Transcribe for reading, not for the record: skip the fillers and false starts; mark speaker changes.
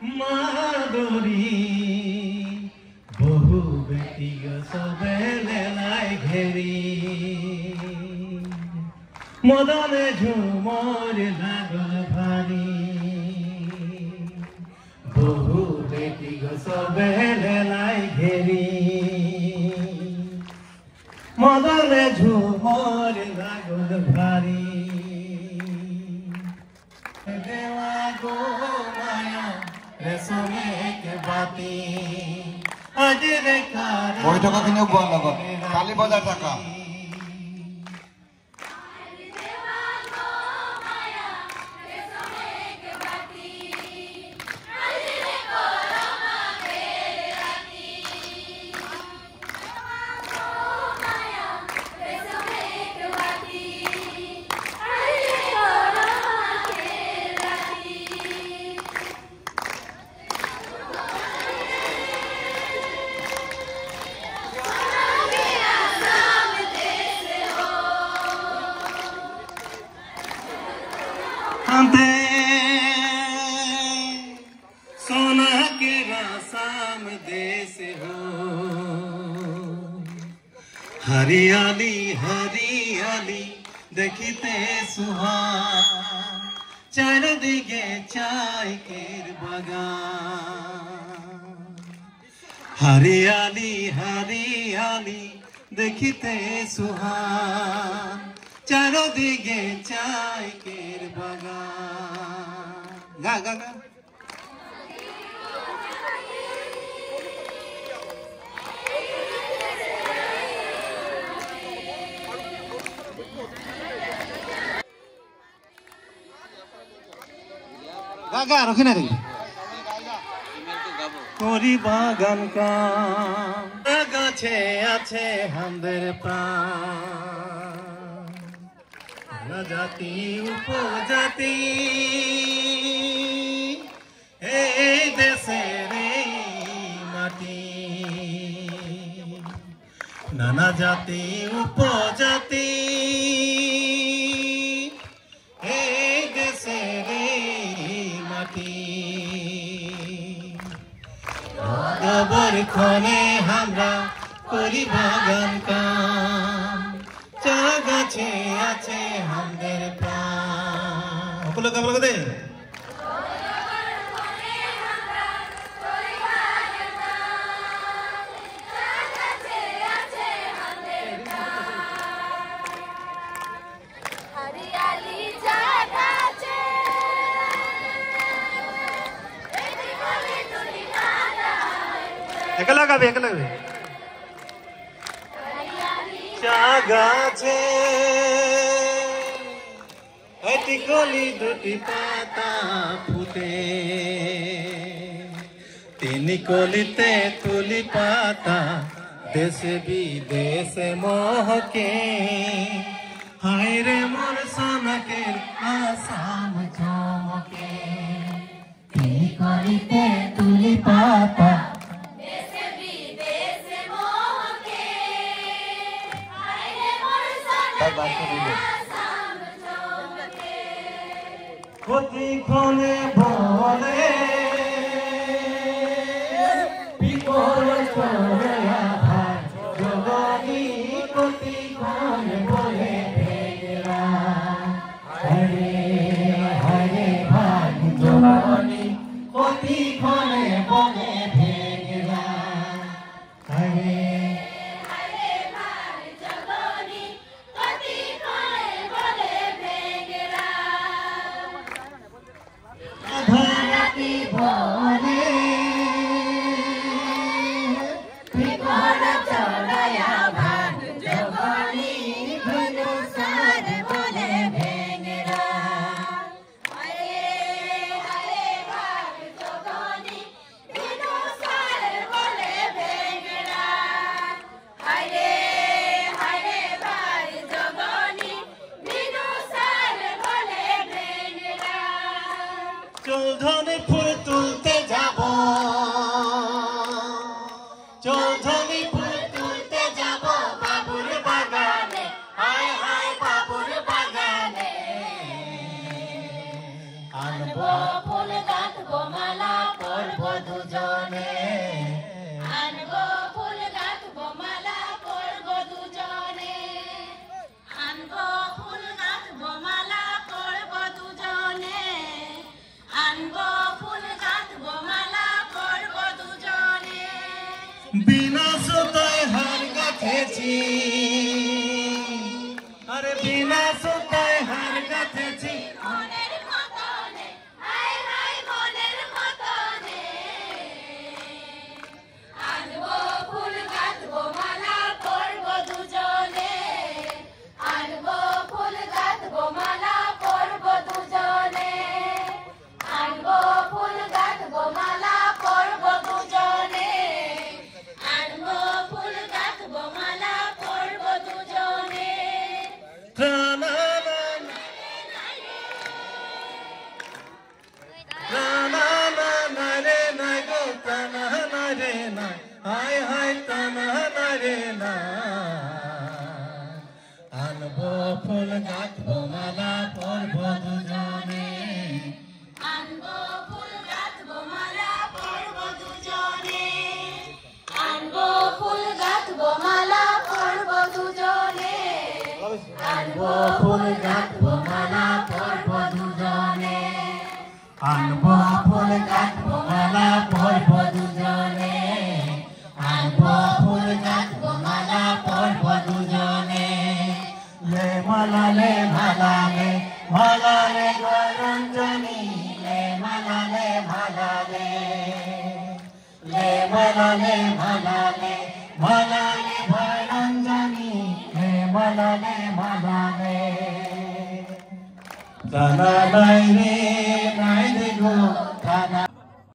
Speaker 1: মাদুরী বহু বেটিগ সবে লেলাই ঘেরি মদনে ঝুমর লাগল ভারী বহু বেটিগ সবে লেলাই ঘেরি মদনে ঝুমর লাগল ভারী দেওয়া গো মায়া রেশমে কে বাতি আজ রেখা
Speaker 2: বই টাকা কিনে বল লাগল কালী বাজার টাকা
Speaker 1: सोना के रासाम देश हो हरियाली हरियाली देखते सुहान चारिदिके चाय केर बागान हरियाली हरियाली देखते सुहान चारिदिके चाय केर बागान गा गा गा
Speaker 2: গাগা রখি না রে
Speaker 1: করি বাগান কাম গাছে আছে আমাদের প্রাণ জাতি উপজাতি এই দেশের এই মাটি নানা জাতি উপজাতি এই দেশের খনে আমরা করি বাগান কাম চা গাছে আছে আমাদের প্রাণ সকলে কেমন করে একা লাগাবে চা গাছে একটি কলি দুটি পাতা ফুটে তিনি কলিতে তুলি পাতা দেশে বিদেশে মহকে হায় রে মোর সোনাকের আসাম চমকে তিনি কলিতে তুলি পাতা ক্ষণে বলে বিকল করে আধার জগনি ক্ষণে বলে হরে হরে ভাগ জগনি ক্ষণে বলে ভেগরা হরে চৌধুরী ফুল তুলতে যাব চৌধুরী ফুল তুলতে যাব বাবুর বাগানে হায় হায় বাবুর বাগানে আনবো ফুল গাঁথবো মালা গাঁথবো মালা পরবো দুজনে
Speaker 3: আনবো ফুল গাঁথবো মালা পরবো দুজনে আনবো ফুল গাঁথবো মালা পরবো দুজনে আনবো ফুল গাঁথবো মালা পরবো দুজনে
Speaker 1: আনবো ফুল গাঁথবো মালা পরবো দুজনে আনবো ফুল গাঁথবো মালা পরবো দুজনে লে মালা লে মালা লে মালা লে গরঞ্জনী লে মালা লে মালা লে লে মালা লে মালা লে মালা লে গরঞ্জনী লে মালা লে মালা লে জানা নাই রে নাই রে গো জানা